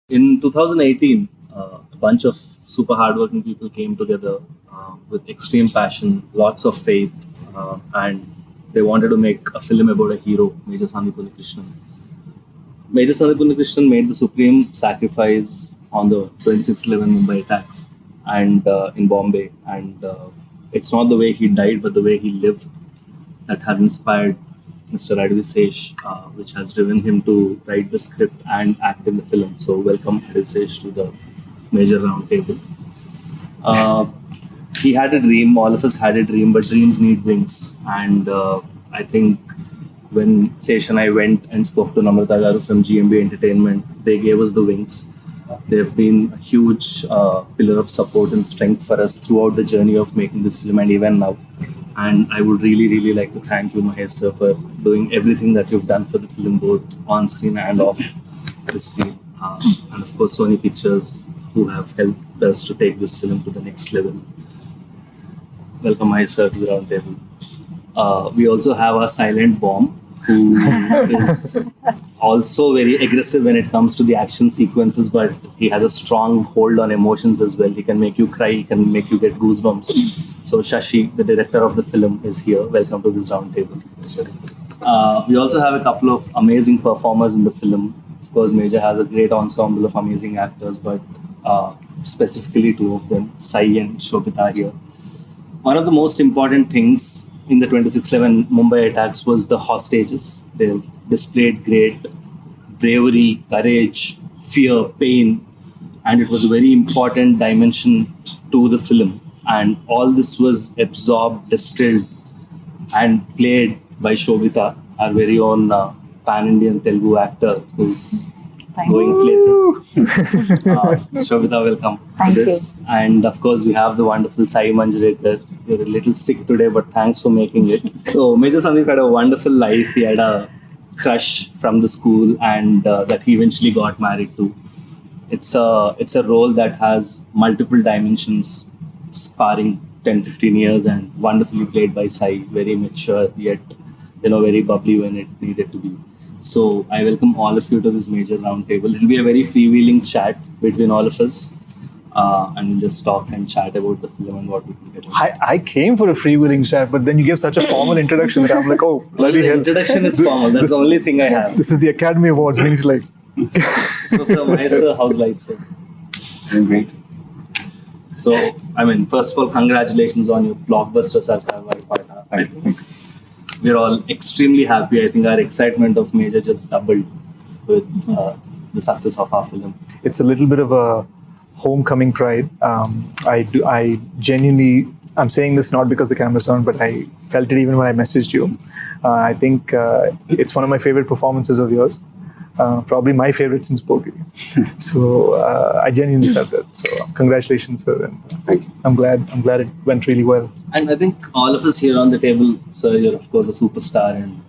In 2018, a bunch of super hardworking people came together with extreme passion, lots of faith, and they wanted to make a film about a hero, Major Sandipuni Krishnan. Major Sandipuni Krishnan made the supreme sacrifice on the 26/11 Mumbai attacks and in Bombay, and it's not the way he died, but the way he lived that has inspired Mr. Advisesh, which has driven him to write the script and act in the film. So, welcome Advisesh to the major roundtable. Uh, he had a dream, all of us had a dream, but dreams need wings. And I think when Sesh and I went and spoke to Namrata Garu from GMB Entertainment, they gave us the wings. They've been a huge pillar of support and strength for us throughout the journey of making this film and even now. And I would really, really like to thank you, Mahesh sir, for doing everything that you've done for the film, both on screen and off the screen. And of course, Sony Pictures, who have helped us to take this film to the next level. Welcome, Mahesh sir, to the round table. We also have a silent bomb who is also very aggressive when it comes to the action sequences, but he has a strong hold on emotions as well. He can make you cry, he can make you get goosebumps. So Shashi, the director of the film, is here. Welcome to this roundtable. We also have a couple of amazing performers in the film. Of course, Major has a great ensemble of amazing actors, but specifically two of them, Sai and Shobita here. One of the most important things in the 26/11 Mumbai attacks was the hostages. They've displayed great bravery, courage, fear, pain, and it was a very important dimension to the film. And all this was absorbed, distilled, and played by Shobita, our very own pan-Indian Telugu actor who's going places. Shobita, welcome Thank to this. And of course, we have the wonderful Sai Manjrekar. You're a little sick today, but thanks for making it. So, Major Sandeep had a wonderful life. He had a crush from the school, and that he eventually got married to. It's a role that has multiple dimensions, sparring 10-15 years, and wonderfully played by Sai. Very mature, yet very bubbly when it needed to be. So I welcome all of you to this major roundtable. It'll be a very freewheeling chat between all of us, and we'll just talk and chat about the film and what we can get. I came for a freewheeling chat, but then you gave such a formal introduction that I'm like, oh, Only bloody the hell. introduction is formal. That's the only thing I have. This is the Academy Awards. We need to like. So, sir, Mahesh, sir, how's life, sir? Doing great. So, I mean, first of all, congratulations on your blockbuster Sarkar partner. Thank you. We're all extremely happy. I think our excitement of Major just doubled with the success of our film. It's a little bit of a homecoming pride. I genuinely, I'm saying this not because the camera's on, but I felt it even when I messaged you. I think it's one of my favorite performances of yours. Probably my favorite since Pogi. So I genuinely felt that. So congratulations, sir. And Thank you. I'm glad it went really well. And I think all of us here on the table, sir, you're of course a superstar, and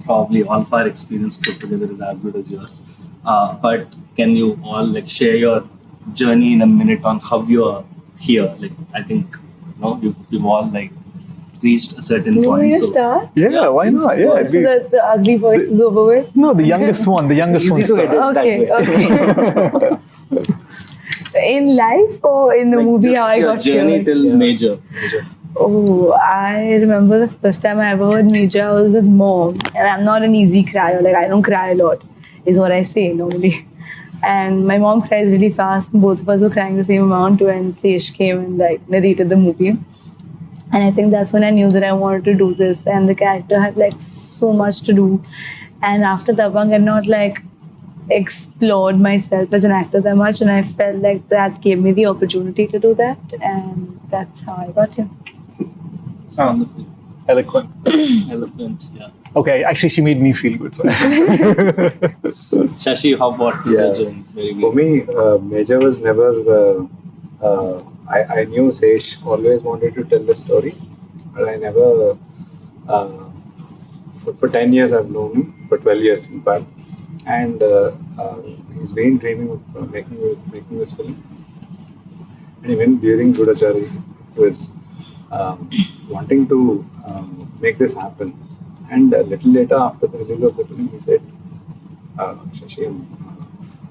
probably all of our experience put together is as good as yours. But can you all share your journey in a minute on how you're here? I think you've all reached a certain You want point. me to start? Yeah, why please. not? Yeah, it'd So be- that the ugly voice is over with? no, the youngest one. The youngest one. Easy to edit that way. Okay. In life or in the movie, just how I your got journey here? till Major. Oh, I remember the first time I ever heard Major, I was with mom. And I'm not an easy crier. I don't cry a lot, is what I say normally. And my mom cries really fast. Both of us were crying the same amount when Sesh came and narrated the movie. And I think that's when I knew that I wanted to do this. And the character had so much to do. And after Dabang, I've not explored myself as an actor that much. And I felt like that gave me the opportunity to do that. And that's how I got here. Wonderful. Eloquent. Eloquent, yeah. Okay, actually, she made me feel good. So. Shashi, how about your Yeah. journey? Very For good. me, Major was never. I knew Sesh always wanted to tell the story, but I never. For 10 years, I've known him, for 12 years, in fact. And he's been dreaming of making this film. And even during Gudachari, he was wanting to make this happen. And a little later, after the release of the film, he said, Shashi,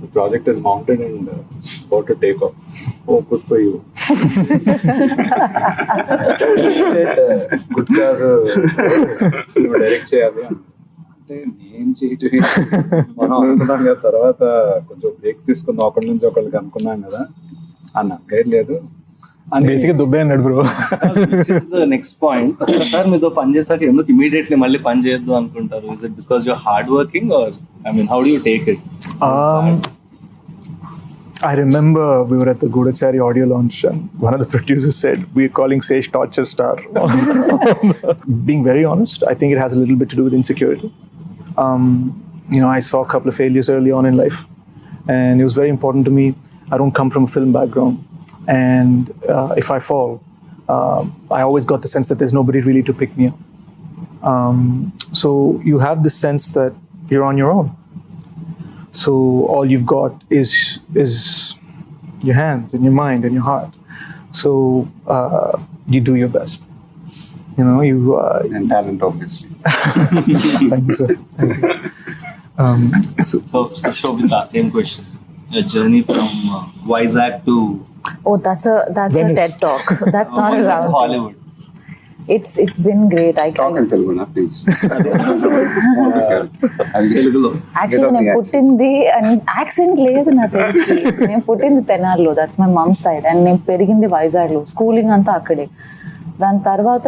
the project is mounted and it's about to take off. Oh, good for you. Good కాదు నువ్వు direct చేయాలి అంటే నేను చేయటం మనం అనుకున్నాం కదా, తర్వాత కొంచెం బ్రేక్ తీసుకుందాం ఒకరి నుంచి ఒకరికి అనుకున్నాం కదా అన్న గైడ్ లేదు అని బేసిక్గా దుబ్బే అన్నాడు బ్రో. నెక్స్ట్ పాయింట్, ఒకసారి మీతో పని చేశాక ఎందుకు ఇమీడియట్లీ మళ్ళీ పని చేయొద్దు అనుకుంటారు? Is it because your hard working or I mean how do you take it? I remember we were at the Gudachari audio launch and one of the producers said, "We're calling Sesh torture star." Being very honest, I think it has a little bit to do with insecurity. I saw a couple of failures early on in life and it was very important to me. I don't come from a film background and if I fall, I always got the sense that there's nobody really to pick me up. So you have this sense that you're on your own. So all you've got is your hands and your mind and your heart. So you do your best. and talent obviously. Thank you, sir. Thank you. So Shobita, same question. A journey from Vizag to Oh, that's a Venice. TED talk. That's not a round. Hollywood. It's been great. Talk in Telugu na please. Telugulo. Actually, నేను పుట్టింది accent లేదు నా తెలిసి. నేను పుట్టింది తెనాలిలో, that's my mum side, and నేను పెరిగింది వైజాగ్లో, స్కూలింగ్ అంతా అక్కడే. దాని తర్వాత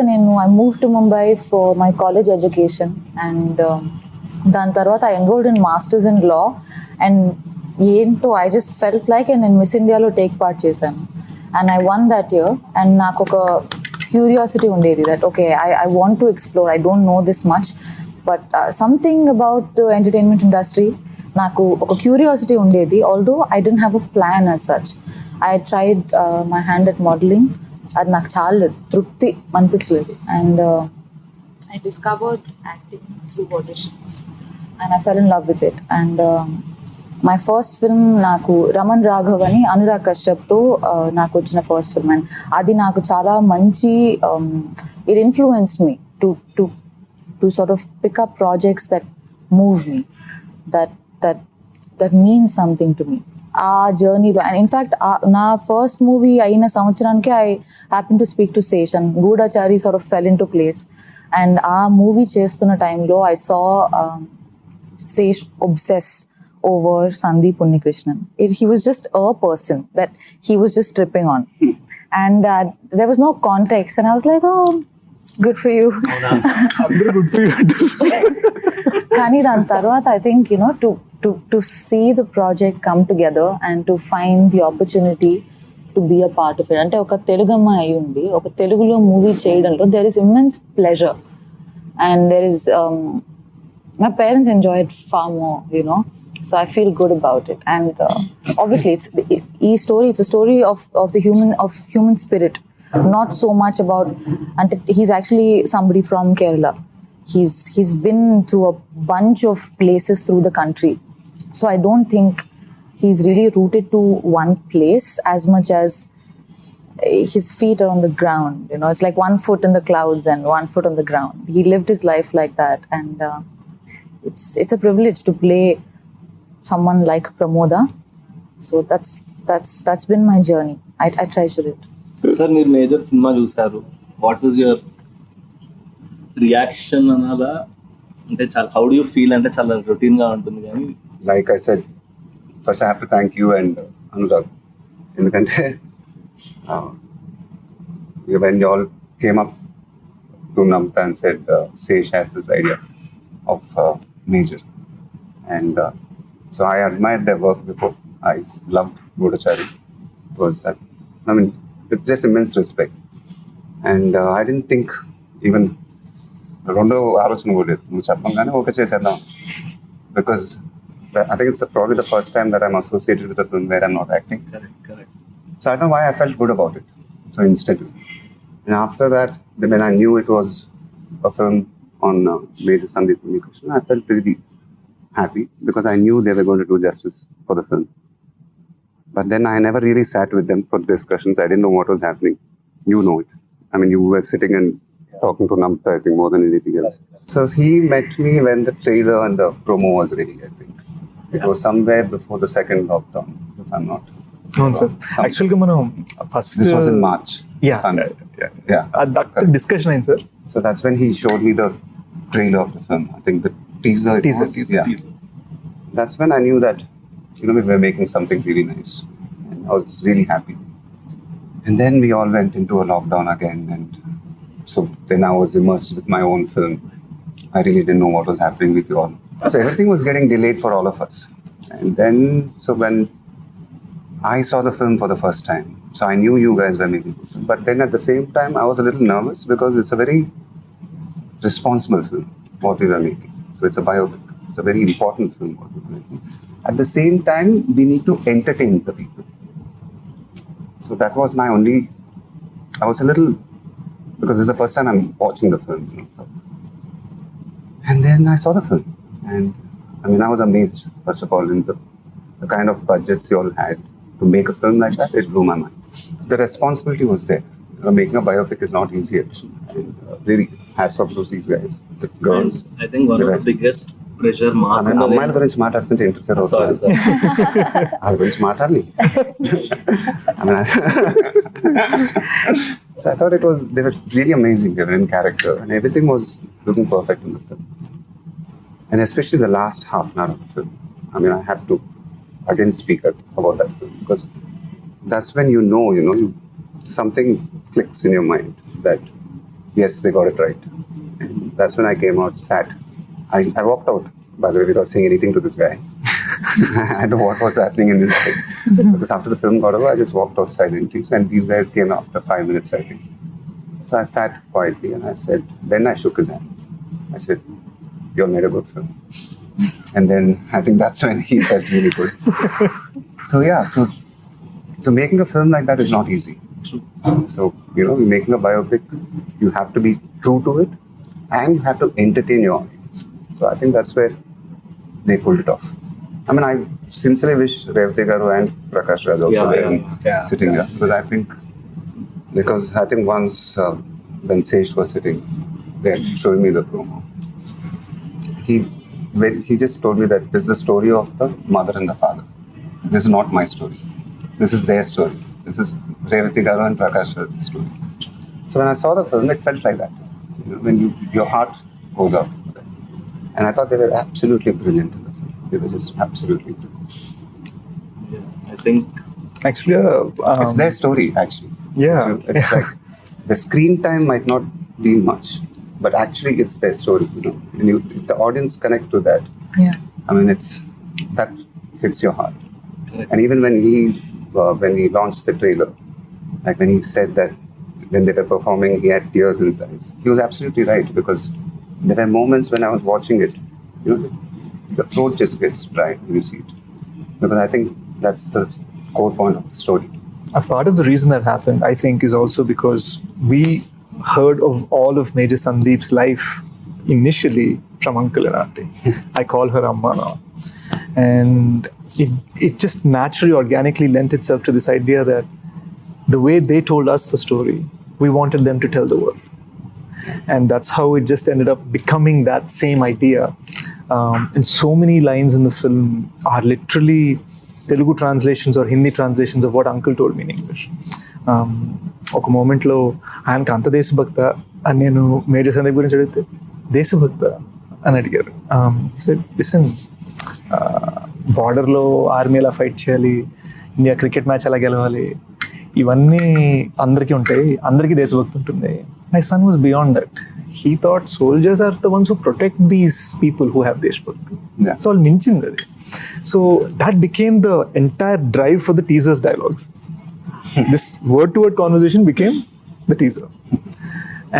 I move to Mumbai for my college education and దాని తర్వాత I enrolled in masters in law and ఏంటో ఐ జస్ట్ ఫెల్ట్ లైక్ నేను మిస్ ఇండియాలో టేక్ పార్ట్ చేశాను and I won that year and నాకు ఒక క్యూరియాసిటీ ఉండేది that okay I want to explore, I don't know this much but something about the entertainment industry నాకు ఒక curiosity ఉండేది. Although I don't have a plan as such. I tried my hand at modelling, అది నాకు చాలా తృప్తి అనిపించలేదు and I discovered acting through auditions and I fell in love with it and my first film నాకు రమన్ రాఘవ్ అని అనురాగ్ కశ్యప్తో నాకు వచ్చిన first film and అది నాకు చాలా మంచి it influenced me to sort of pick up projects that move me that means something to me ఆ జర్నీలో. అండ్ ఇన్ఫ్యాక్ట్ నా ఫస్ట్ మూవీ అయిన సంవత్సరానికి I happen to speak to Sesh and Goodachari sort of fell in to place and ఆ movie చేస్తున్న టైంలో I saw Sesh obsess over Sandeep Unnikrishnan. He was just a person that he was just tripping on. And there was no context. And I was like, oh, good for you. Good for you. Kani dan tarvata, I think, to see the project come together and to find the opportunity to be a part of it. Ante oka Telugu amma ayundi, oka Telugulo movie cheyadamlo there is immense pleasure. And there is, my parents enjoy it far more, So I feel good about it, and obviously it's a story of the human spirit, not so much about. And he's actually somebody from Kerala. He's been through a bunch of places through the country, so I don't think he's really rooted to one place as much as his feet are on the ground. It's like one foot in the clouds and one foot on the ground. He lived his life like that, and it's a privilege to play someone like Pramoda. So that's been my journey. I treasure it. Sir, మీరు major cinema చూసారు, what was your reaction అనాలా? అంటే చాలా how do you feel? అంటే చాలా routine గా ఉంటుంది కానీ like I said, first I have to thank you and Anurag. ఎందుకంటే when you all came up to Namta and said Sesh has this idea of major, and so I admired their work before. I loved Gudachari. It was, with just immense respect. And I didn't think even రెండో ఆలోచన కూడా లేదు, నువ్వు చెప్పంగానే okay చేసేద్దాం. Because I think it's probably the first time that I'm associated with a film where I'm not acting. Correct. So I don't know why I felt good about it so instantly. And after that, when I knew it was a film on Major Sandeep Unnikrishnan, I felt really happy because I knew they were going to do justice for the film. But then I never really sat with them for discussions. I didn't know what was happening. You know it. I mean, you were sitting and talking to Namta, I think, more than anything else. So he met me when the trailer and the promo was ready, I think. It was somewhere before the second lockdown, if I'm not. అవును sir Some- యాక్చువల్గా మనం first This was in March. Yeah. if I'm- yeah. That discussion అయింది sir. So that's when he showed me the trailer of the film. I think the teaser. it Teaser, was. teaser. Yeah. That's when I knew that, we were making something really nice. And I was really happy. And then we all went into a lockdown again. And so then I was immersed with my own film. I really didn't know what was happening with you all. So everything was getting delayed for all of us. And then, so when I saw the film for the first time, so I knew you guys were making it. But then at the same time, I was a little nervous because it's a very responsible film, what we were making. So it's a biopic. It's a very important film, what we were making. At the same time, we need to entertain the people. So that was my only, I was a little, because this is the first time I'm watching the film. So. And then I saw the film. And I was amazed, first of all, in the kind of budgets you all had to make a film like that. It blew my mind. The responsibility was there. Making a biopic is not easy. And really, hats off to these guys, the girls. And I think one of the biggest pressure mark. అమ్మాయిల గురించి మాట్లాడుతుంటే interfere Sorry, అవుతుంది. sorry. వాళ్ళ గురించి మాట్లాడాలి. So I thought they were really amazing. They were in character and everything was looking perfect in the film. And especially the last half an hour of the film. I have to again speak about that film because that's when you know, something clicks in your mind that yes, they got it right. And that's when I came out, sat. I walked out, by the way, without saying anything to this guy. I don't know what was happening in this thing. Because after the film got over, I just walked out silently. And these guys came after 5 minutes, I think. So I sat quietly and I said, then I shook his hand. I said, you all made a good film. And then I think that's when he felt really good. So yeah, so making a film like that is not easy. True. So, making a biopic, you have to be true to it and you have to entertain your audience. So I think that's where they pulled it off. I sincerely wish Revati Garu and Prakash Raj also were sitting here. Because I think once when Sesh was sitting there showing me the promo, he just told me that this is the story of the mother and the father. This is not my story. This is their story. This is Revati Garu and Prakash Raj's story. So when I saw the film, it felt like that. When your heart goes out. And I thought they were absolutely brilliant in the film. They were just absolutely brilliant. Yeah, I think Actually, It's their story, actually. Yeah. So it's like the screen time might not be much, but actually it's their story. And if the audience connect to that, Yeah. that hits your heart. Correct. And even when he launched the trailer, like when he said that when they were performing, he had tears in his eyes. He was absolutely right because there were moments when I was watching it, the throat just gets dry when you see it. Because I think that's the core point of the story. a part of the reason that happened, I think, is also because we heard of all of Major Sandeep's life initially from Uncle and Auntie. I call her Amma now. And it just naturally, organically lent itself to this idea that the way they told us the story, we wanted them to tell the world. And that's how it just ended up becoming that same idea. And so many lines in the film are literally Telugu translations or Hindi translations of what Uncle told me in English. ఒక మూమెంట్లో ఆయనకు అంత దేశభక్త అని నేను major Sandeep గురించి అడిగితే దేశభక్త అని అడిగారు. లిసన్, బార్డర్లో ఆర్మీ ఎలా ఫైట్ చేయాలి, ఇండియా క్రికెట్ మ్యాచ్ ఎలా గెలవాలి, ఇవన్నీ అందరికీ ఉంటాయి, అందరికీ దేశభక్తి ఉంటుంది. My son was beyond that. He thought soldiers are the ones who protect these people who have deshbhakti. Yeah. So all ninchindi adi. So that became the entire drive for the teaser's dialogues. This word-to-word conversation became the teaser.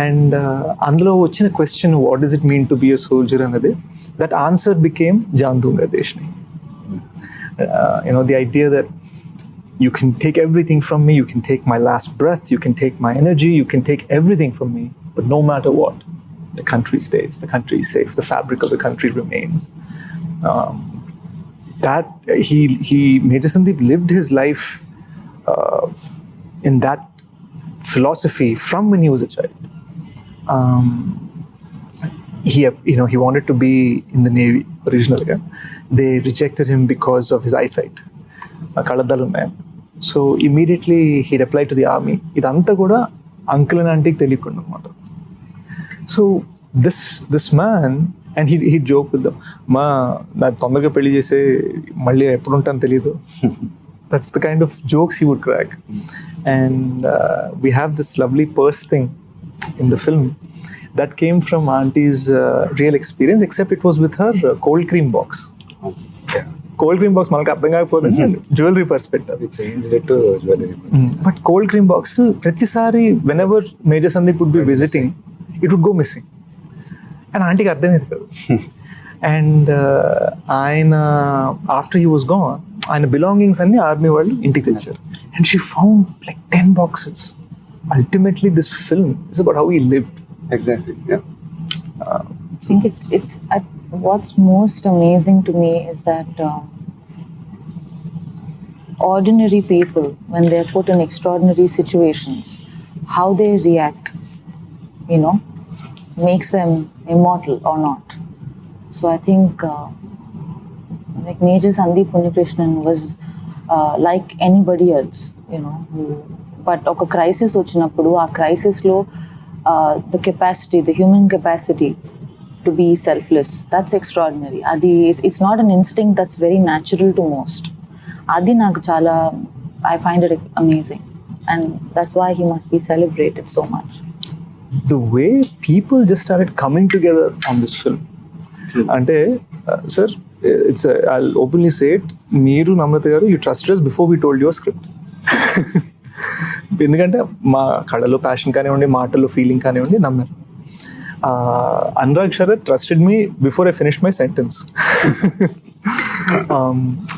And అందులో వచ్చిన question, what does it mean to be a soldier anade, that answer became Jaan Dunga Deshni. The idea that you can take everything from me, you can take my last breath, you can take my energy, you can take everything from me, but no matter what, the country stays, the country is safe, the fabric of the country remains. That Major Sandeep lived his life in that philosophy from when he was a child. he wanted to be in the Navy originally. They rejected him because of his eyesight. కళ్ళద్దాలు ఉన్నాయి. So immediately he'd apply to the army. ఇదంతా కూడా uncle and ఆంటీకి తెలియకుండా అనమాట. So this man and he joke with them, నాకు తొందరగా పెళ్లి చేసే మళ్ళీ ఎప్పుడు ఉంటాను తెలియదు. That's the kind of jokes he would crack. And we have this lovely purse thing in the film that came from auntie's real experience, except it was with her cold cream box. Cold cream box మనకు అర్థం కాకపోతే jewellery perspective. We changed it to jewelry. But cold cream box ప్రతిసారి whenever major Sandeep would be visiting, it would go missing. And ఆంటీకి అర్థమేది కాదు. And ఆయన after he was gone, ఆయన belongings అన్ని army వాళ్ళు ఇంటికి తెచ్చారు. And she found like 10 boxes. Ultimately this film is about how he lived. Exactly. Yeah. I think it's what's most amazing to me is that ordinary people, when they're put in extraordinary situations, how they react, makes them immortal or not. So I think like Major Sandeep Unnikrishnan was like anybody else, but oka crisis vachinappudu aa crisis lo the capacity, the human capacity to be selfless, that's extraordinary. Adi it's not an instinct that's very natural to most. Adi నాకు చాలా, I find it amazing, and that's why he must be celebrated so much. The way people just started coming together on this film. అంటే sir, I'll openly say it, మీరు నమ్రత గారు, you trusted us before we told your script. ఎందుకంటే మా కళలో passion కానివ్వండి, మాటల్లో feeling కానివ్వండి, నమ్మారు. Anurag Sharath trusted me before I finish my sentence.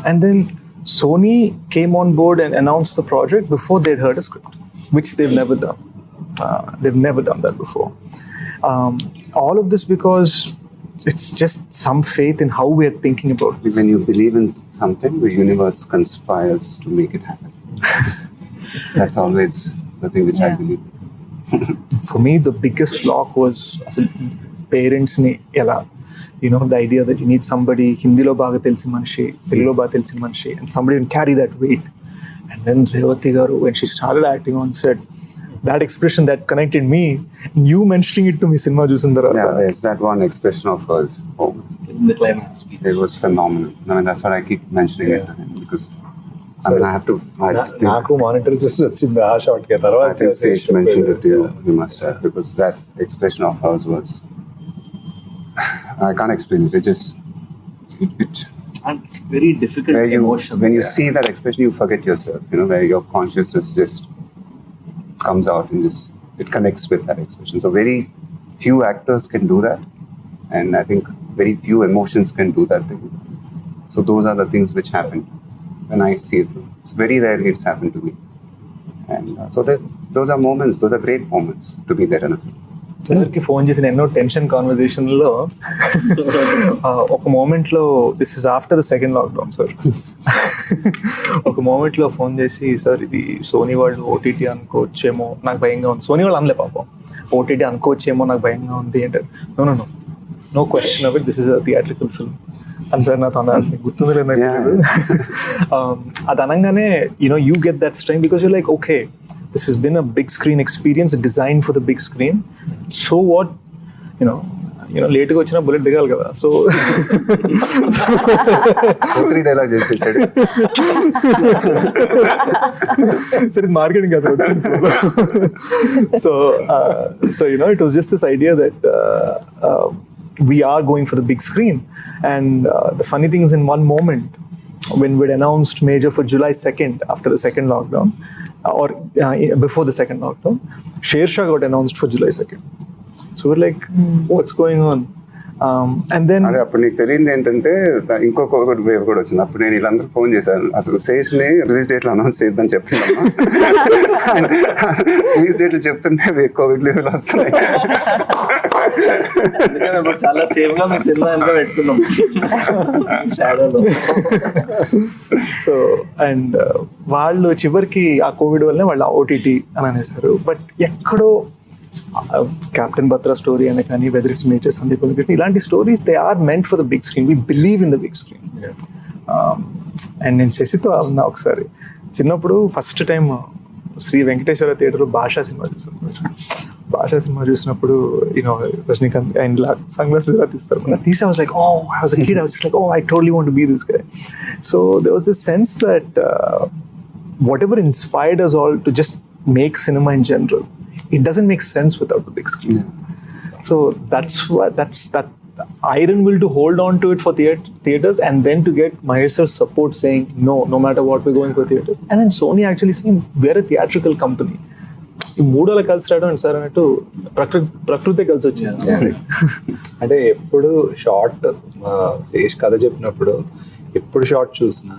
And then Sony came on board and announced the project before they'd heard a script, which they've never done. They've never done that before. All of this because it's just some faith in how we are thinking about this. When you believe in something, the universe conspires to make it happen. That's always the thing which I believe. For me, the biggest lock was parents ni ela, the idea that you need somebody Hindilo baga telsi manishi, Telugulo baga telsi manishi, and somebody can carry that weight. And then Revati garu, when she started acting on set, that expression that connected me, you mentioning it to me cinema chusin tarvata. Yeah, there's that one expression of hers. Oh, In the climax speech. it was phenomenal. I mean, that's what I keep mentioning it to him, because I mean, I think నాకు monitor చూసి వచ్చింది ఆ shot కే తర్వాత. I think Sage mentioned it to you. You must have, because that expression of hers was, I can't explain it. It just it And it's very difficult where you emotion. when you see that expression, you forget yourself. Where your consciousness just comes out and just it connects with that expression. So very few actors can do that, and I think very few emotions can do that to you. So those are the things which happen when I see it. It's very rarely it's happened to me, and so those are moments. Those are great moments to be there in a film. సార్కి phone చేసిన ఎన్నో tension కాన్వర్జేషన్లో ఒక మూమెంట్లో, this is after the second lockdown sir, ఒక మూమెంట్లో phone చేసి, sir ఇది Sony వాళ్ళు ఓటీటీ అనుకోవచ్చేమో నాకు భయంగా ఉంది. సోనీ వాళ్ళు అనలే పాపం, ఓటీటీ అనుకోవచ్చేమో నాకు భయంగా ఉంది అంటే, no question of it, this is a theatrical film అని సార్ నాతో అన్నారు. గుర్తుంది లేదు నాకు. అది అనగానే you get that strength because you're like, okay, this has been a big screen experience designed for the big screen. So what, లేట్గా వచ్చిన బుల్లెట్ దిగాలి కదా. సో 3 dialogues చేసేసాడు. సరే మార్కెటింగ్ కదా వచ్చింది. So it was just this idea that we are going for the big screen, and the funny thing is, in one moment when we'd announced Major for July 2nd after the second lockdown, or before the second lockdown, Sher Shah got announced for July 2nd. So we're like, what's going on? And then అదే అప్పుడు నీకు తెలియదు ఏంటంటే ఇంకొకటి wave కూడా వచ్చింది. అప్పుడు నేను వీళ్ళందరూ ఫోన్ చేశాను, అసలు శేష్ని రిలీజ్ డేట్లో అనౌన్స్ చేద్దని చెప్తున్నాను. రిలీజ్ డేట్లు చెప్తుంటే కోవిడ్ లెవెల్ వస్తున్నాయి. చాలా సేఫ్ గా మీ సినిమా ఎంత పెట్టుకున్నాం షాడోలో. సో అండ్ వాళ్ళు చివరికి ఆ కోవిడ్ వల్లనే వాళ్ళు ఓటీటీ అని అనేస్తారు. బట్ ఎక్కడో Captain Batra story and కానీ whether it's Major Sandeep Unnikrishnan, ఇలాంటి stories they are meant for the big screen. We believe in the big screen. And నేను శశితో ఉన్నా ఒకసారి చిన్నప్పుడు ఫస్ట్ టైం శ్రీ వెంకటేశ్వర థియేటర్లో భాషా సినిమా చూసాను. భాషా సినిమా చూసినప్పుడు రజనీకాంత్ అండ్ సన్ గ్లాసెస్ ఇలా తీస్తారు. తీసి I was like, oh, I was a kid, I was just like, oh, I totally want to be this guy. So there was this sense that whatever inspired us all to just make cinema in general, it doesn't make sense without the big screen. So that's that iron will to hold on to it for theaters, and then to get Mahesh sir's support saying no matter what, we're going for theaters. And then Sony actually saying we're a theatrical company. ఈ మూడోళ్ళ కలిసి రావడం sir అన్నట్టు ప్రకృతి కలిసి వచ్చింది. అంటే ఎప్పుడు short Sesh కథ చెప్పినప్పుడు ఎప్పుడు షార్ట్ చూసినా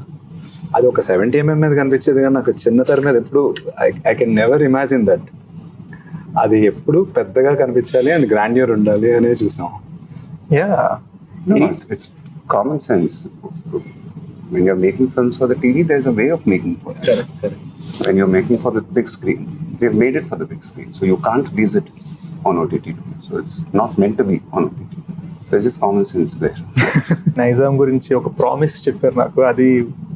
అది ఒక 70mm మీద కనిపించేది, కానీ నాకు చిన్న తెర మీద ఎప్పుడు I can never imagine that అది ఎప్పుడు పెద్దగా కనిపించాలి అండ్ గ్రాండ్యూర్ ఉండాలి అనే చూసాం. It's common sense. When you're making films for the TV, there's a way of making for it. Correct. When you're making for the big screen, they've made it for the big screen, so you can't release it on OTT. So it's not meant to be on OTT. There's just common sense there. Nizam గురించి ఒక promise చెప్పారు నాకు, అది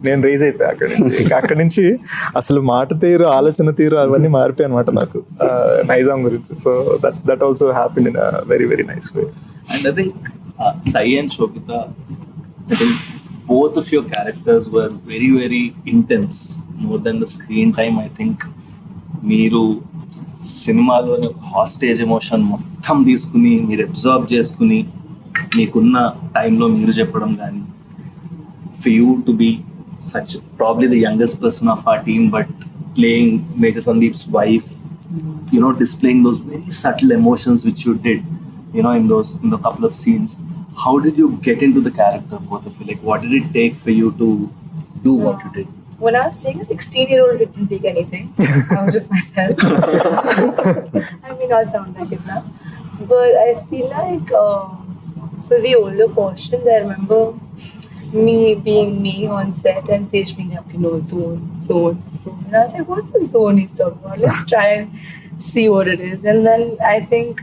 నేను raise అయిపోయా అక్కడి నుంచి. ఇంకా అక్కడి నుంచి అసలు మాట తీరు, ఆలోచన తీరు అవన్నీ మారిపోయాయి అనమాట నాకు నైజాం గురించి. So that also happened in a very very nice way. And I think Sai and Shobita, I think both of your characters were very, very intense. More than the screen time, I think మీరు సినిమాలోని hostage emotion మొత్తం తీసుకుని మీరు observe చేసుకుని మీకున్న టైంలో మీరు చెప్పడం కానీ, for you to be such probably the youngest person of our team, but playing Major Sandeep's wife, displaying those very subtle emotions which you did, in the couple of scenes. How did you get into the character, both of you? Like, what did it take for you to do what you did? When I was playing a 16-year-old, it didn't take anything. I was just myself. I may not sound like it now. But I feel like for the older portions, I remember me being me on set and Sage being like, zone. And I was like, what's the zone he's talking about? Let's try and see what it is. And then I think,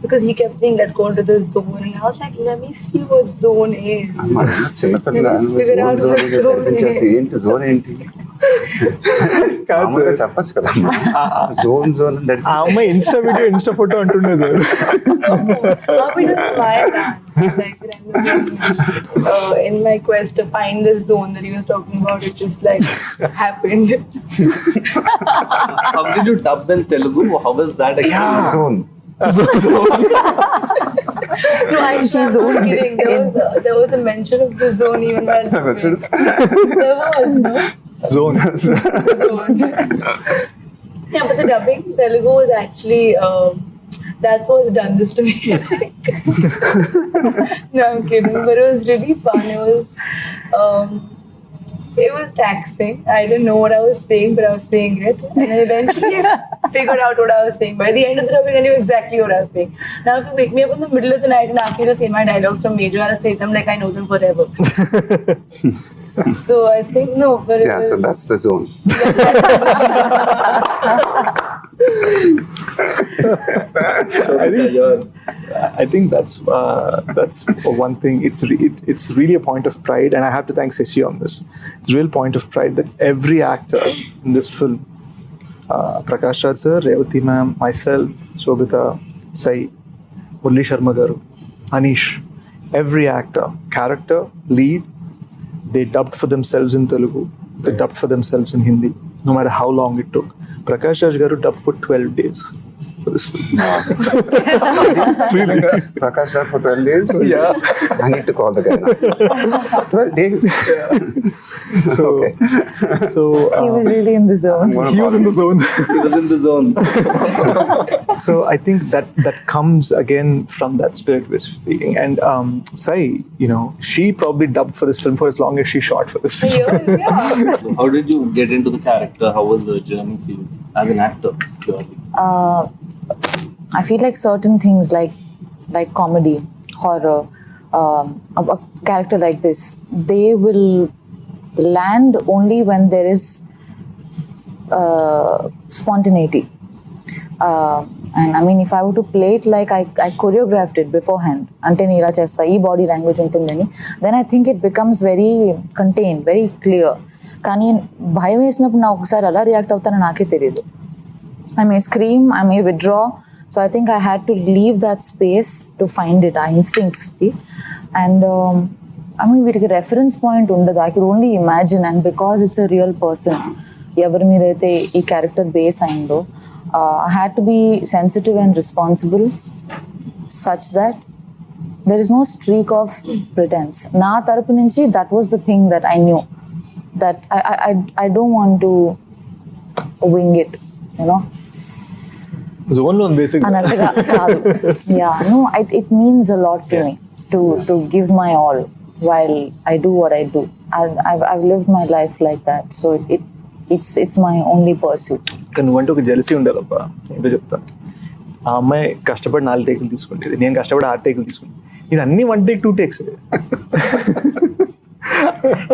because he kept saying, let's go into the zone. And I was like, let me see what zone is. చిన్నపిల్ల Figure out what zone is. ఏంటి zone ఏంటి చెప్పచ్చు కదా zone ఆ అమ్మాయి Insta photo అంటుండే sir. In my quest to find this zone that he was talking about, it just like happened. How did you dub in Telugu? How was that experience? Zone No, I'm kidding. There was a mention of the zone even while there was, no? Zone. Yeah, but the dubbing in Telugu was actually that's what's done this to me. I think. No, I'm kidding. But it was really fun. It was taxing. I didn't know what I was saying, but I was saying it. And then eventually I figured out what I was saying. By the end of the dubbing, I knew exactly what I was saying. Now if you wake me up in the middle of the night and ask me to say my dialogues from Major, I'll say them like I know them forever. So I think, no, but it was, so that's the zone. I think that's one thing. It's really a point of pride, and I have to thank Shashi on this. It's a real point of pride that every actor in this film, Prakash Raj sir, Revati ma'am, myself, Shobita, Sai, Murli Sharma garu, Anish, every actor, character, lead, they dubbed for themselves in Telugu. They dubbed for themselves in Hindi, no matter how long it took. Prakash Raj garu dubbed for 12 days for this film. Really? Prakash Raj for 12 days? Yeah. I need to call the guy now. 12 days? So, Okay. He was really in the zone. He was in the zone. He was in the zone. So I think that comes again from that spirit we're speaking. And Sai, she probably dubbed for this film for as long as she shot for this film. yeah. So how did you get into the character? How was the journey for you as an actor, purely? I feel like certain things like comedy, horror, a character like this, they will land only when there is spontaneity. And I mean, if I were to play it like I choreographed it beforehand, ante nee ila chesta ee body language untundani, then I think it becomes very contained, very clear. కానీ భయం వేసినప్పుడు నా ఒకసారి అలా react అవుతానో నాకే తెలియదు. I may scream, I may withdraw. So I think I had to leave that space to find it, our instincts. And I mean, వీటికి reference point ఉండదు. I could only imagine, and because it's a real person, ఎవరి మీద అయితే ఈ character base అయిందో, I had to be sensitive and responsible such that there is no streak of pretense. నా తరపు నుంచి that was the thing that I knew, that I don't want to wing it, you know. Zone లో basic అన్నట్టుగా కాదు. Yeah, no, it means a lot to me to give my all while I do what I do. I've lived my life like that, so it's my only pursuit. కానీ నువ్వంటే ఒక jealousy ఉండాలబ్బా. ఏంటో చెప్తాను. ఆ అమ్మాయి కష్టపడి 4 టేకులు తీసుకుంటుంది, నేను కష్టపడి 6 టేకులు తీసుకుంటాను. ఇది అన్ని 1 టేక్ 2 టేక్స్.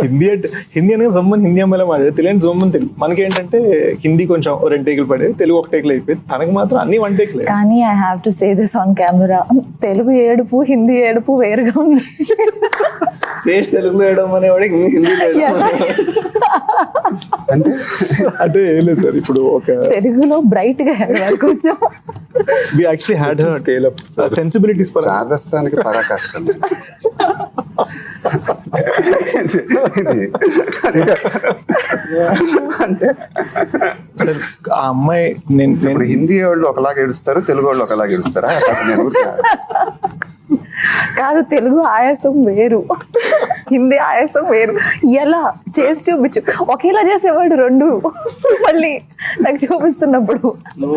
హిందీ అనేది జమ్మని హిందీ అమ్మాయిలో మాట్లాడే, తెలియని జమ్మని తెలుగు. మనకేంటంటే హిందీ కొంచెం 2 టేకులు పడే, తెలుగు 1 టేకులు అయిపోయింది. తనకు మాత్రం అన్ని 1 టేకులే. కానీ I have to say this on camera, Telugu ఏడుపు హిందీ ఏడుపు వేరుగా ఉంది. శేష్ తెలుగులో వేయడం అనేవాడు హిందీ అంటే ఏం లేదు సార్, ఇప్పుడు ఒక తెలుగులో బ్రైట్ గా ఏడవాలి కొంచెం. we actually had her scale up sensibilities for చాదస్తానికి పరాకాష్టం. అంటే ఆ అమ్మాయి ఇప్పుడు హిందీ వాళ్ళు ఒకలాగా ఏడుస్తారు, తెలుగు వాళ్ళు ఒకలాగా ఏడుస్తారా? నేను కాదు, తెలుగు ఆయాసం వేరు, హిందీ ఆయాసం వేరు. ఎలా చేసి చూపించు, ఒకేలా చేసేవాడు రెండు మళ్ళీ నాకు చూపిస్తున్నప్పుడు.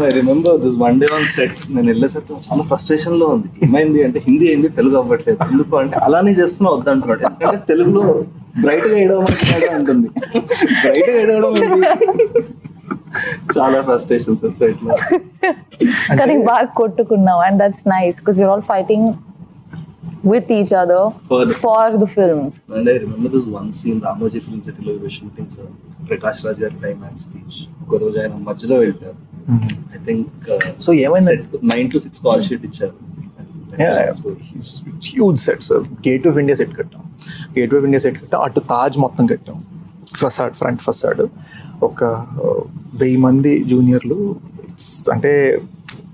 I remember this one day on set. నేను వెళ్ళేసరికి చాలా ఫ్రస్ట్రేషన్ లో ఉంది. ఏమైంది అంటే హిందీ అయింది, తెలుగు అవ్వట్లేదు. ఎందుకు అంటే అలానే చేస్తున్నా వద్దంటున్నాడు. ఎందుకంటే తెలుగులో బ్రైట్ గా ఏడవమంటున్నాడు అంటుంది. బ్రైట్ గా ఏడవడం చాలా ఫ్రస్ట్రేషన్ సార్ సెట్ లో. కానీ బాగా కొట్టుకున్నాం, and that's nice because you're all fighting with each other for the film. And I remember this one scene, Ramoji Film City lo we were shooting, sir. Prakash Raj gaరి climax speech. ఒక రోజు ఆయన మధ్యలో వెళ్తారు. I think so ఏమైంది, 9 to 6 call sheet ఇచ్చారు. Huge set sir. Gate of India set కట్టాం, అటు తాజ్ మొత్తం కట్టాం. ఫసాడ్, ఫ్రంట్ ఫసాడ్, ఒక 1000 మంది జూనియర్లు. అంటే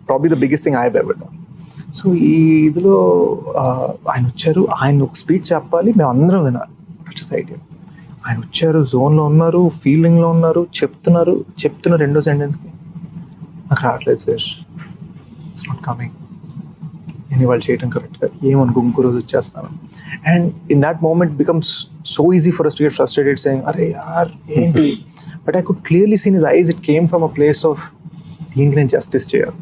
probably the biggest thing I have ever done. So ఈ ఇదిలో ఆయన వచ్చారు, ఆయన ఒక స్పీచ్ చెప్పాలి, మేము అందరం వినాలి. That's idea. ఆయన వచ్చారు, జోన్లో ఉన్నారు, ఫీలింగ్లో ఉన్నారు, చెప్తున్న రెండో సెంటెన్స్కి నాకు రావట్లేదు సార్, ఇట్స్ నాట్ కమింగ్. నేను వాళ్ళు చేయడం కరెక్ట్ కాదు, ఏమనుకో ఇంకో రోజు వచ్చేస్తాను. And in that moment becomes so easy for us to get frustrated saying అరే యార్ ఏంటి. But I could clearly seen his eyes, it came from a place of దీనికి నేను జస్టిస్ చేయాలి.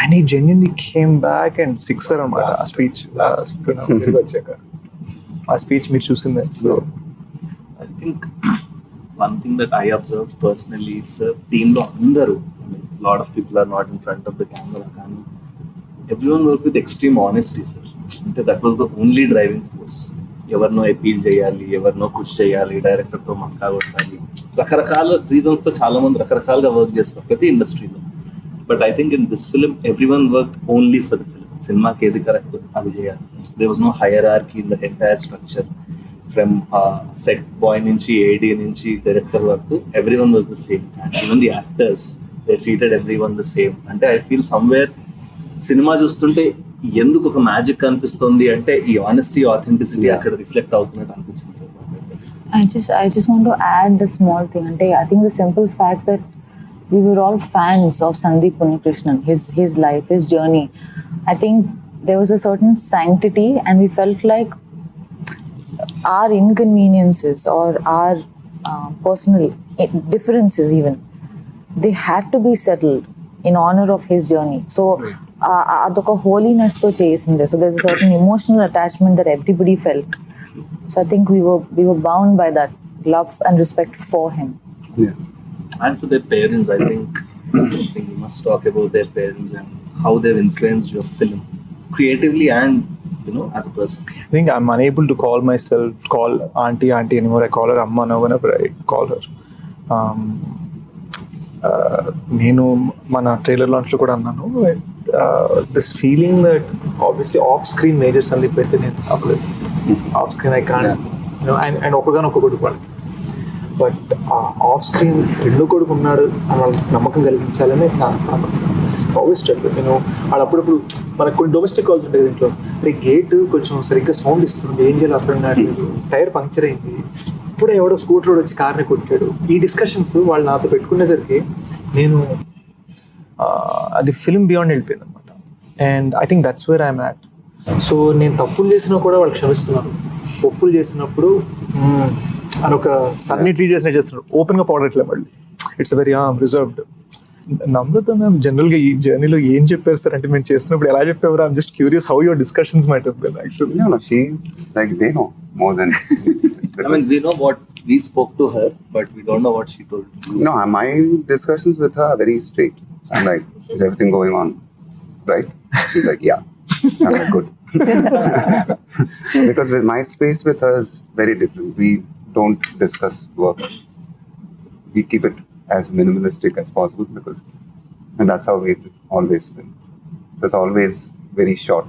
And he genuinely came back and sixer అన్నమాట ఆ speech. ఆ speech మీరు చూసిందే. So I think one thing that I observed personally is team lo andaru, I mean, a lot of people are not in front of the camera, కానీ everyone worked with extreme honesty, sir. అంటే that was the only driving force. ఎవరినో appeal చేయాలి, ఎవరినో push చేయాలి, డైరెక్టర్తో మస్కా కొట్టాలి, రకరకాల రీజన్స్తో చాలా మంది రకరకాలుగా వర్క్ చేస్తారు ప్రతి ఇండస్ట్రీలో. But I think in this film, everyone worked only for the film. Cinema ke edi correct adi cheyali. There was no hierarchy in the entire structure. From set boy nunchi, AD nunchi, director varaku, everyone was the same. And even the actors, they treated everyone the same. Ante I feel somewhere cinema చూస్తుంటే ఎందుకు ఒక magic కనిపిస్తుంది అంటే ఈ honesty, authenticity అక్కడ reflect అవుతున్నట్టు అనిపించింది sir. I just want to add a small thing. Ante I think the simple fact that we were all fans of Sandeep Unnikrishnan, his life, his journey. I think there was a certain sanctity, and we felt like our inconveniences or our personal differences even, they had to be settled in honor of his journey. So adoka holiness to chesinde. So there's a certain emotional attachment that everybody felt. So I think we were bound by that love and respect for him. Yeah. And for their parents, I think you must talk about their parents and how they've influenced your film creatively and, you know, as a person. I think I'm unable to call auntie anymore. I call her amma now whenever I call her. నేను మన trailer లాంచ్లో కూడా అన్నాను, this feeling that obviously off screen major Sandeep అయితే నేను అవ్వలేదు. Off screen I can't and ఒక్కగానొక్క కొడుకు వాడు, బట్ ఆఫ్ స్క్రీన్ రెండో కొడుకు ఉన్నాడు అని వాళ్ళకి నమ్మకం కలిగించాలని నాకు ఆల్వేస్ స్ట్రగుల్. నేను వాళ్ళు అప్పుడప్పుడు మనకు కొన్ని డొమెస్టిక్ కాల్స్ ఉంటాయి ఇంట్లో, అంటే గేట్ కొంచెం సరిగ్గా సౌండ్ ఇస్తుంది, ఏం చేయాలి అర్థం కావట్లేదు, టైర్ పంక్చర్ అయింది, ఇప్పుడే ఎవడో స్కూటర్ రోడ్ వచ్చి కార్ని కొట్టాడు. ఈ డిస్కషన్స్ వాళ్ళు నాతో పెట్టుకునేసరికి నేను అది ఫిల్మ్ బియాండ్ వెళ్ళిపోయింది అనమాట. And I think that's where I'm at. So నేను తప్పులు చేసినా కూడా వాళ్ళు క్షమిస్తున్నారు, ఒప్పులు చేసినప్పుడు అని ఒక సన్ని ట్రీట్ చేసినట్టు చేస్తున్నారు, ఓపెన్గా పడట్లేదు మళ్ళీ. It's very reserved. Namrata ma'am జనరల్గా ఈ జర్నీలో ఏం చెప్పారు సార్ అంటే మేము చేస్తున్నప్పుడు ఎలా చెప్పేవారు? I'm just curious how your discussions might have been actually. No, she's like, they know more than I mean, we know what we spoke to her, but we don't know what she told you. No, my discussions with her are very straight. I'm like, is everything going on right? She's like, yeah. I'm like, good. Because with my space with her is very different. We don't discuss work. We keep it as minimalistic as possible because, and that's how we've always been. So it's always very short.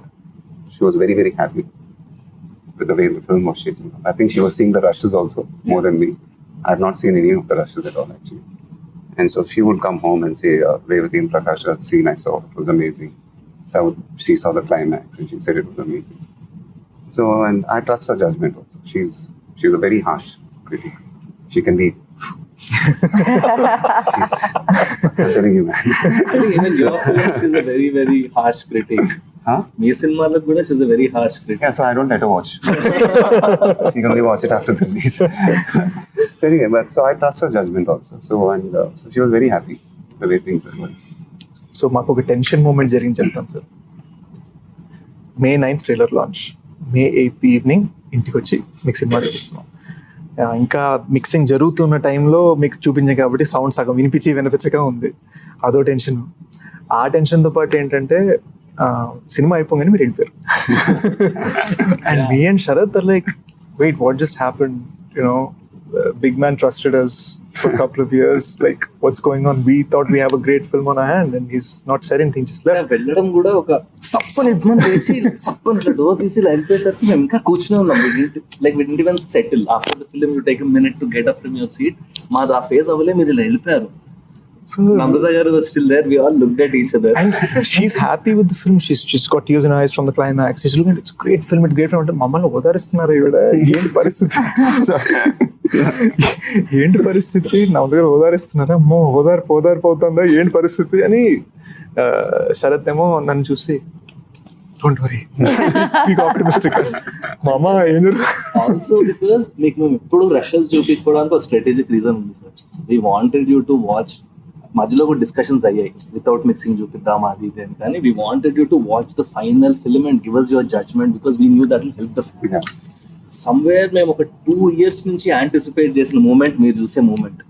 She was very, very happy with the way the film was shaping up. I think she was seeing the rushes also more than me. I have not seen any of the rushes at all actually. And so she would come home and say, Revati and Prakash, that scene I saw, it was amazing. So she saw the climax and she said it was amazing. So, and I trust her judgment also. She's a very harsh critic. She can be. I'm telling you, man. I think even your film, she's a very, very harsh critic. Huh? Me cinema kuda she's a very harsh critic. Yeah, so I don't let her watch. She can only watch it after the release. So anyway, but so I trust her judgment also. So and so she was very happy the way things were going. So మాకు ఒక tension moment జరిగింది చెప్తాను sir. May 9th trailer launch, May 8th evening ఇంటికి వచ్చి మీకు cinema చూపిస్తున్నాం. ఇంకా mixing జరుగుతున్న టైంలో మీకు చూపించాం కాబట్టి సౌండ్ సగం వినిపించగా ఉంది, అదో టెన్షన్. ఆ టెన్షన్తో పాటు ఏంటంటే సినిమా అయిపోగానే మీరు వెళ్ళిపోయారు. And me and Sharath are like, wait what just happened, you know big man trusted us for a couple of years, like what's going on? We thought we have a great film on our hand and he's not said anything, just left. వెళ్ళడం కూడా ఒక సప్పని మనం వేసి సప్పని ఇట్లా door తీసి వెళ్ళిపోయేసరికి మేము ఇంకా కూర్చునే ఉన్నాం. Like we didn't even settle after the film. You take a minute to get up from your seat. మాది ఆ ఫేజ్ అవ్వలే, మీరు ఇలా వెళ్ళిపోయారు. Namrata garu was still there. We all looked at each other. And she's happy with the film. She's got tears in her eyes from the climax. She's looking at, it's a great film, it's great film. Mamma ఓదారిస్తున్నారు ఈవిడ, ఏంటి పరిస్థితి? ఏంటి పరిస్థితి? నా దగ్గర ఓదారిస్తున్నారా? అమ్మో ఓదారిపోతుందా ఏంటి పరిస్థితి అని. శరత్ ఏమో నన్ను చూసి, డోంట్ వరీ, బీ ఆప్టిమిస్టిక్. మామ ఏం జరుగుతుంది? ఆల్సో బికాస్ మీకు మేము ఎప్పుడు రషెస్ చూపించుకోవడానికి ఒక స్ట్రాటజిక్ రీజన్ ఉంది sir. We wanted you to watch. మధ్యలో కూడా డిస్కషన్స్ అయ్యాయి, వితౌట్ మిక్సింగ్ చూపిద్దాం అది ఇది అని. కానీ we wanted you to watch the final film and give us your judgement because we knew that will help the film. Somewhere మేము ఒక 2 years నుంచి యాంటిసిపేట్ చేసిన మూమెంట్ మీరు చూసే మూమెంట్.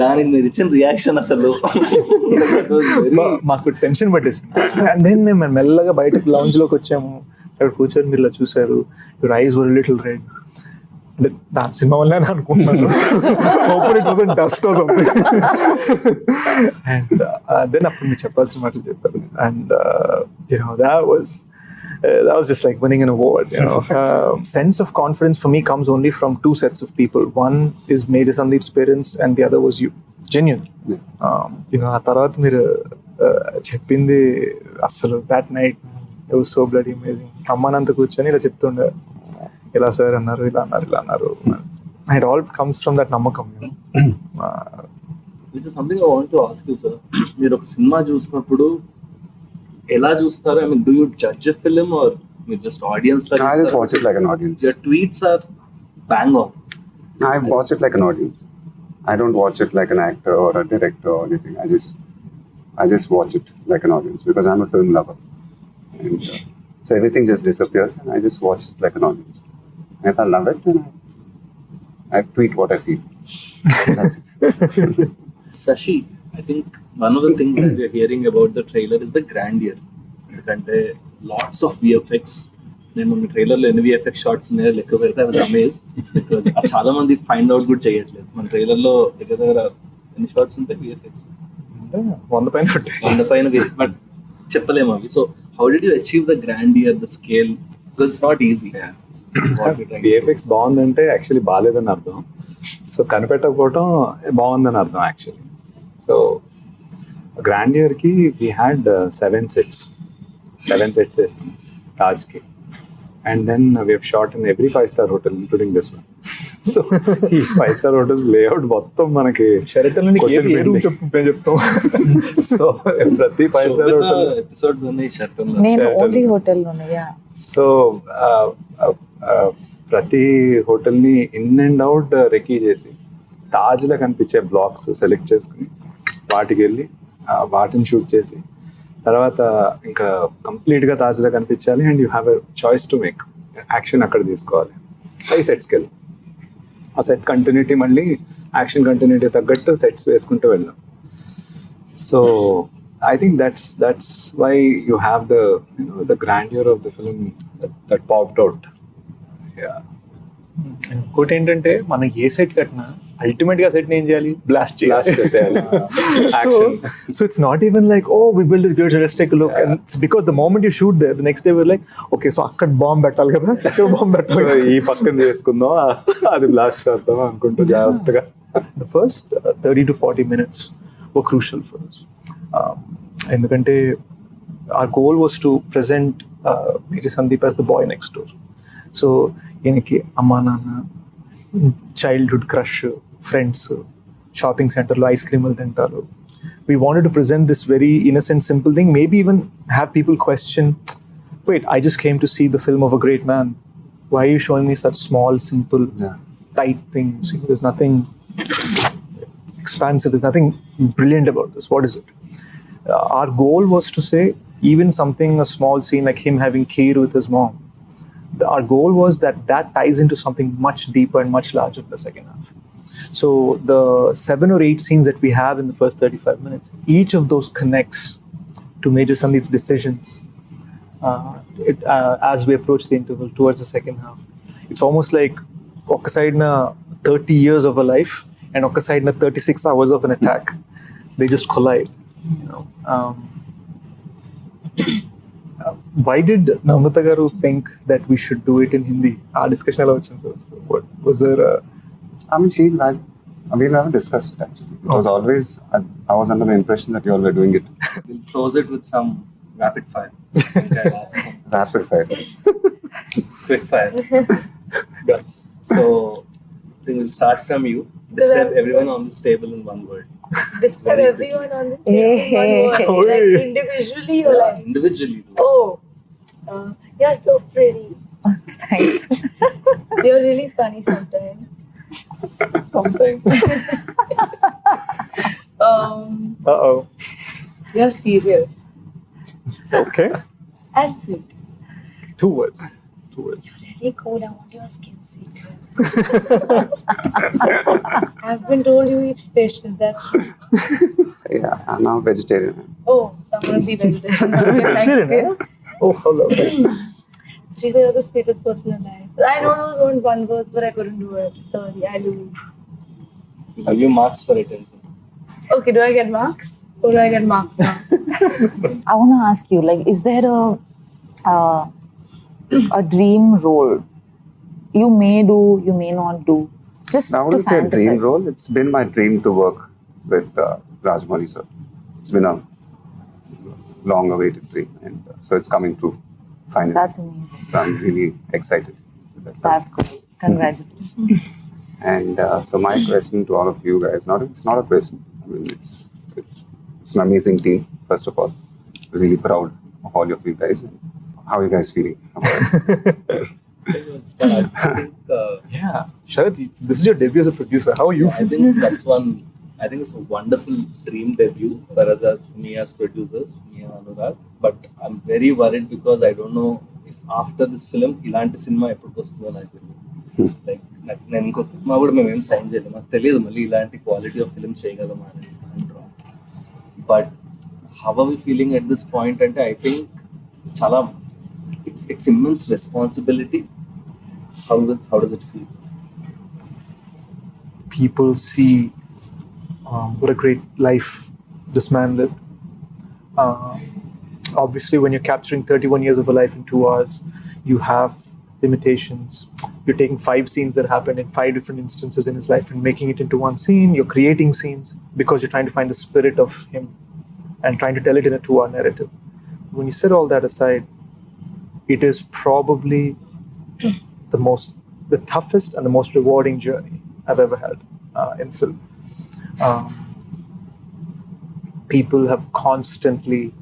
దానికి మీరు ఇచ్చిన రియాక్షన్ అసలు మాకు టెన్షన్ పట్టేసింది. అండ్ దెన్ మేము మెల్లగా బయటకు లౌంజ్ లోకి వచ్చాము. అక్కడ కూర్చొని మీరు ఇలా చూసారు, your eyes were little red. అంటే దాని సినిమా వల్ల అనుకుంటున్నాను, hopefully it wasn't dust or something. And then అప్పుడు మీరు చెప్పాల్సిన మాటలు చెప్పారు. And that was just like winning an award, you know. Sense of confidence for me comes only from 2 sets of people. One is Major Sandeep's parents and the other was you. Genuine. You know, ఆ తర్వాత మీరు చెప్పింది అసలు that night it was so bloody amazing. అమ్మానంత కూర్చొని ఇలా చెప్తుండే, ఇలా sir అన్నారు, ఇలా అన్నారు. It all comes from that నమ్మకం, you know. Which is something I want to ask you, sir. మీరు ఒక సినిమా చూసినప్పుడు ఎలా చూస్తారు? I mean, do you judge a film or you just audience like? I just watch it like an audience. Your tweets are bang on. I watch it like an audience. I don't watch it like an actor or a director or anything. I just watch it like an audience because I'm a film lover. And so everything just disappears and I just watch it like an audience. And if I love it, then I tweet what I feel. That's it. Sashi, I think one of the things that we are hearing about the trailer is the grandeur. ఎందుకంటే lots of VFX. నేను మన ట్రైలర్లో ఎన్ని VFX shorts ఉన్నాయో లెక్క పెడితే I was amazed because చాలా మంది ఫైండ్ అవుట్ కూడా చేయట్లేదు. మన ట్రైలర్లో దగ్గర ఎన్ని షార్ట్స్ ఉంటాయి VFX? అంటే 100 పైన ఉంటాయి. on the పైన బట్ చెప్పలేము అవి. So how did you achieve the grandeur, the scale? It's not easy. VFX బాగుందంటే యాక్చువల్లీ బాగాలేదని అర్థం. సో కనిపెట్టకపోవటం బాగుందని అర్థం యాక్చువల్లీ. సో గ్రాండియర్కి వీ హ్యాడ్ 7 sets వేసాం తాజ్కి. And then we have shot in every 5-star hotel including this one. So ఈ 5-star hotels లేఅవుట్ మొత్తం మనకి షెరటన్ చెప్పు చెప్తాం. సో ప్రతి 5-star hotel ఎపిసోడ్స్ ఉన్నాయి షర్ట్ నేను ఓన్లీ హోటల్లోనే. యా. సో ప్రతి హోటల్ని ఇన్ అండ్ అవుట్ రెకీ చేసి తాజ్లో కనిపించే బ్లాక్స్ సెలెక్ట్ చేసుకుని వాటికి వెళ్ళి వాటిని షూట్ చేసి తర్వాత ఇంకా కంప్లీట్గా తాజ్లో కనిపించాలి. And you have a choice to make action అక్కడ తీసుకోవాలి. 5 sets వెళ్ళి ఆ సెట్ కంటిన్యూటీ మళ్ళీ యాక్షన్ కంటిన్యూటీ తగ్గట్టు సెట్స్ వేసుకుంటూ వెళ్ళాం. So I think that's why you have the grandeur of the film that popped out. Yeah. ఇంకోటి ఏంటంటే మనం ఏ సెట్ కట్టినా అల్టిమేట్ గా సెట్ ఏం చేయాలి, బ్లాస్ట్ చేయాలి. Action. So it's not even like, oh, we build this great, let's take a look. And it's because the moment you shoot there, the next day we're like, okay, so అక్కడ bomb పెట్టాలి కదా, ఇక్కడ bomb So పెట్టాలి. ఈ పక్కన చేసుకుందాం, అది blast చేద్దాం అనుకుంటూ జాగ్రత్తగా. The first 30 to 40 minutes were crucial for us. ఎందుకంటే our goal was to present Major Sandeep as the boy next door. So ఈయనకి అమ్మా నాన్న, చైల్డ్హుడ్ క్రష్, ఫ్రెండ్స్, షాపింగ్ సెంటర్లో ఐస్ క్రీములు తింటారు. We wanted to present this very innocent, simple thing, maybe even have people question, wait, I just came to see the film of a great man. Why are you showing me such small, simple, tight things? There's nothing expansive, there's nothing brilliant about this. What is it? Our goal was to say, even something, a small scene like him having kheer with his mom, our goal was that ties into something much deeper and much larger in the second half. So the 7 or 8 scenes that we have in the first 35 minutes, each of those connects to Major Sandeep's decisions as we approach the interval towards the second half. It's almost like oka side na 30 years of a life and oka side na 36 hours of an attack. They just collide. Why did Namrata garu think that we should do it in Hindi? Our discussion ela vachindi. What was there? I mean, we never discussed it actually. It was always, I was under the impression that you all were doing it We'll close it with some rapid fire. I'll ask some rapid fire. quick fire. So I think we'll start from you. Describe everyone on this table in one word. Describe Very everyone on this table in one word. Hey. Like individually or like, Individually. oh, you're so pretty. Thanks. You're really funny sometimes. Sometimes. Uh-oh. You're serious Okay. and sweet. 2 words. Really cool. I want your skin secret. I've been told you eat fish. Is that true? Yeah, I'm now vegetarian. Oh, so I'm gonna be vegetarian. Vegetarian, huh? Oh, how lovely. She said you're the sweetest person alive. I know those weren't 1 words, but I couldn't do it. Sorry, I lose. I'll give you marks for it. Okay, do I get marks? Or do I get marks now? I want to ask you, like, is there a dream role you may do, you may not do? Just I to wouldn't say a dream fantasize. role. It's been my dream to work with Rajmouli sir. It's been a long-awaited dream, and so it's coming true finally. That's amazing. So I'm really excited with that. That's good. Congratulations. And so my question to all of you guys, it's not a question. I mean, it's an amazing team. First of all, really proud of all of you guys. How are you guys feeling about it? I think, Yeah. Sharat, this is your debut as a producer. How are you I feeling? think I think it's a wonderful dream debut for us as producers, me and Anurag. But I'm very worried because I don't know if after this film, ఇలాంటి cinema ఎప్పుడు వస్తుందో నాకు తెలియదు. Like నేను ఇంకో cinema కూడా మేము ఏం సైన్ చేయలేము, నాకు తెలియదు మళ్ళీ ఇలాంటి క్వాలిటీ ఆఫ్ ఫిల్మ్ చేయగలమా అని. But how are we feeling at this point అంటే ఐ థింక్ చాలా it's immense responsibility. How does it feel? People see what a great life this man lived. Obviously, when you're capturing 31 years of a life in 2 hours, you have limitations. You're taking 5 scenes that happened in 5 different instances in his life and making it into one scene. You're creating scenes because you're trying to find the spirit of him and trying to tell it in a 2-hour narrative. When you set all that aside, it is probably the toughest and the most rewarding journey I've ever had in film. People have constantly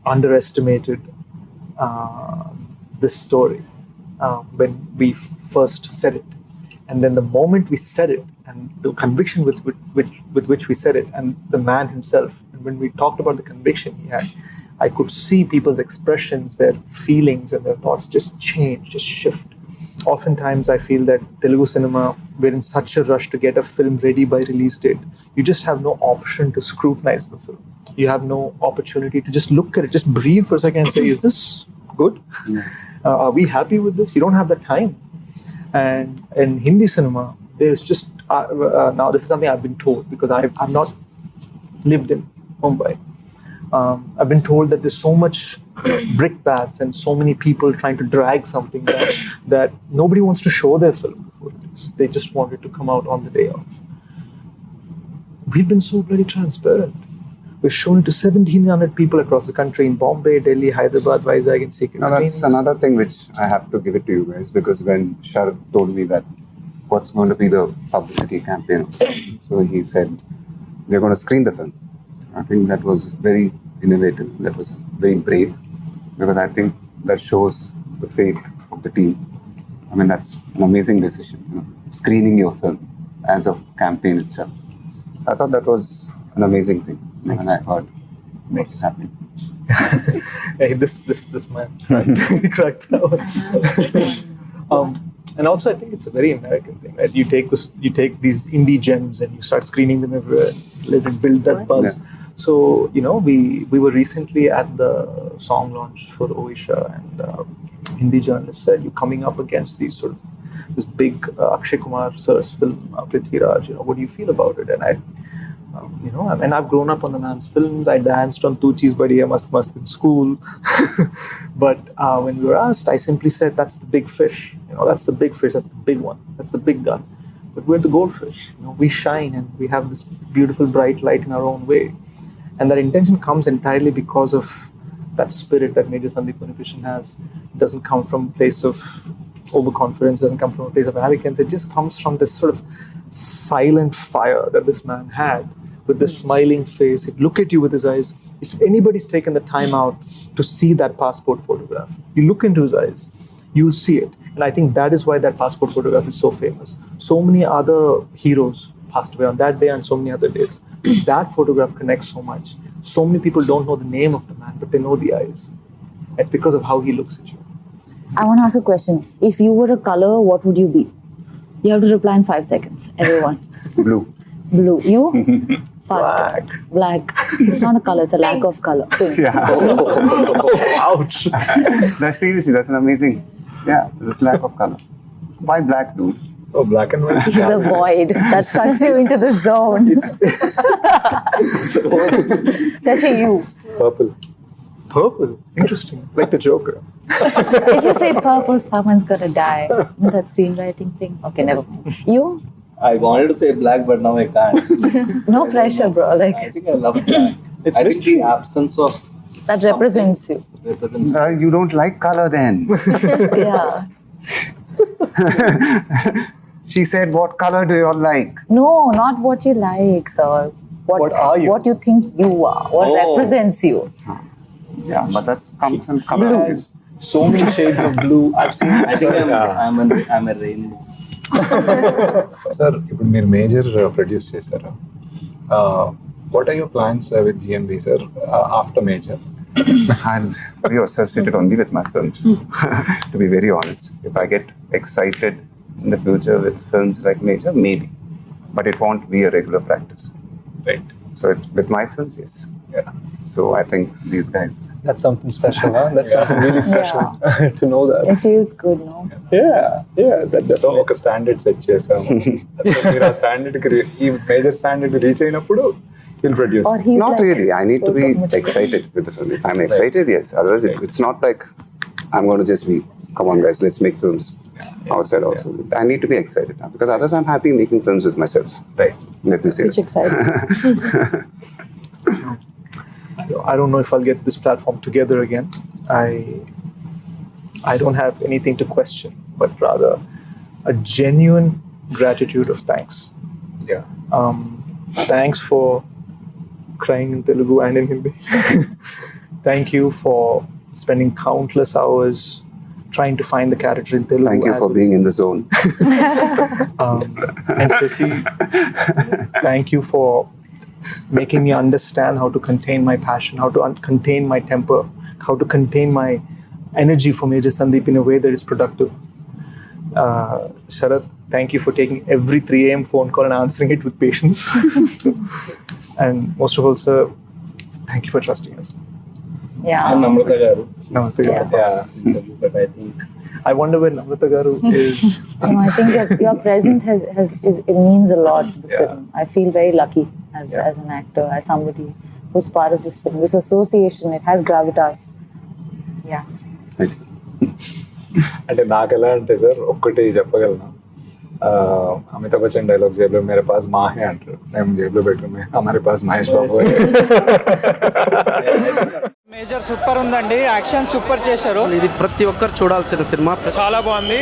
underestimated this story when we first said it, and then the moment we said it, and the conviction with which we said it, and the man himself, and when we talked about the conviction he had, I could see people's expressions, their feelings, and their thoughts just change, just shift. Oftentimes, I feel that Telugu cinema, we're in such a rush to get a film ready by release date. You just have no option to scrutinize the film. You have no opportunity to just look at it, just breathe for a second and say, is this good? Are we happy with this? You don't have that time. And in Hindi cinema, there's just, now this is something I've been told because I've not lived in Mumbai. I've been told that there's so much brickbats and so many people trying to drag something that nobody wants to show their film before release. They just want it to come out on the day of. We've been so bloody transparent. We've shown it to 1,700 people across the country in Bombay, Delhi, Hyderabad, Vizag, and secret screenings. That's another thing which I have to give it to you guys, because when Sharad told me that what's going to be the publicity campaign, so he said, they're going to screen the film. I think that was very innovative. That was very brave, because I think that shows the faith of the team. I mean, that's an amazing decision, screening your film as a campaign itself. So I thought that was an amazing thing when I heard what was happening. Hey, this man cracked that one. And also, I think it's a very American thing, right? You take these indie gems and you start screening them everywhere, let it build that buzz. Yeah. So, we were recently at the song launch for Oisha, and Hindi journalists said, you're coming up against this big Akshay Kumar sir's film, Prithviraj. What do you feel about it? And I've grown up on the man's films. I danced on Tu Cheez Badiya Mast Mast in school. But when we were asked, I simply said, that's the big fish. That's the big fish. That's the big one. That's the big gun. But we're the goldfish. We shine and we have this beautiful bright light in our own way. And that intention comes entirely because of that spirit that Major Sandeep Unnikrishnan has. It doesn't come from a place of overconfidence, doesn't come from a place of arrogance. It just comes from this sort of silent fire that this man had, with this smiling face. He'd look at you with his eyes. If anybody's taken the time out to see that passport photograph, you look into his eyes, you'll see it. And I think that is why that passport photograph is so famous. So many other heroes passed away on that day and so many other days. That photograph connects so much. So many people don't know the name of the man, but they know the eyes. It's because of how he looks at you. I want to ask a question. If you were a color, what would you be? You have to reply in 5 seconds, everyone. Blue. Blue. You? Faster. Black. It's not a color, it's a lack of color. Pink. Yeah. Ouch. Seriously, that's an amazing. Yeah, there's a lack of color. Why black, dude? Oh, black and white. He's a void that sucks you into the zone. Especially you. Purple. Purple. Interesting. Like the Joker. If you say purple, someone's gonna die. That screenwriting thing. Okay, never mind. You? I wanted to say black, but now I can't. No pressure, bro. I think I love black. I think the absence of that represents you. You don't like color then? Yeah. She said, what color do you all like? No, not what you like, sir. What are you? What you think you are. What represents you. Yeah, but that's comes in color. So many shades of blue. I've seen. I think I'm a rainbow. Sir, ఇప్పుడు మీరు major produce చేశారు. What are your plans with GMB, sir, after major? I'm very associated only with my films, to be very honest. If I get excited in the future with films like Major, maybe. But it won't be a regular practice. Right. So with my films, yes. Yeah. So I think these guys... That's something special, huh? That's something really special to know that. It feels good, no? Yeah. So ఒక standard set చేసాము. మీరు ఆ standard ఈ major standard reach అయినప్పుడు He'll produce. Or he's Not like really. I need so to be motivated? excited with the film. If I'm excited, yes. Otherwise, it's not like I'm going to just be, come on, guys, let's make films outside also. I need to be excited because otherwise, I'm happy making films with myself. Right. Let me say Which it. excites me. I don't know if I'll get this platform together again. I don't have anything to question, but rather a genuine gratitude of thanks. Yeah. Thanks for crying in Telugu and in Hindi. Thank you for spending countless hours trying to find the character in Telugu. Thank you as for well being as- in the zone. And Shashi, thank you for making me understand how to contain my passion, how to contain my temper, how to contain my energy for Major Sandeep in a way that is productive. Sharat, thank you for taking every 3 a.m. phone call and answering it with patience. And most of all, sir, thank you for trusting us. Yeah. And Namrata garu. Namaste. Yeah. Yeah, but I think I wonder where Namrata Garu is. No, I think your presence it means a lot to the Yeah. film. I feel very lucky as an actor, as somebody who's part of this film. This association, it has gravitas. Yeah. Thank you. అంటే నాకు ఎలా అంటే sir ఒక్కటి చెప్పగలను Amitabh Bachchan dialogue జేబులో మేరే pass Mahe అంటారు మేము జేబులో పెట్టుకుని హమారే pass Mahesh Babu major super ఉందండి, యాక్షన్ సూపర్ చేశారు. ఇది ప్రతి ఒక్కరు చూడాల్సిన సినిమా. చాలా బాగుంది.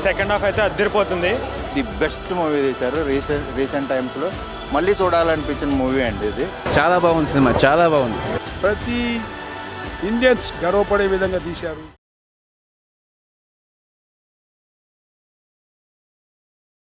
సెకండ్ హాఫ్ అయితే అద్దరిపోతుంది. ది బెస్ట్ మూవీ తీశారు రీసెంట్ టైమ్స్లో. మళ్ళీ చూడాలనిపించిన మూవీ అండి ఇది. చాలా బాగుంది సినిమా, చాలా బాగుంది. ప్రతి ఇండియన్స్ గర్వపడే విధంగా తీశారు.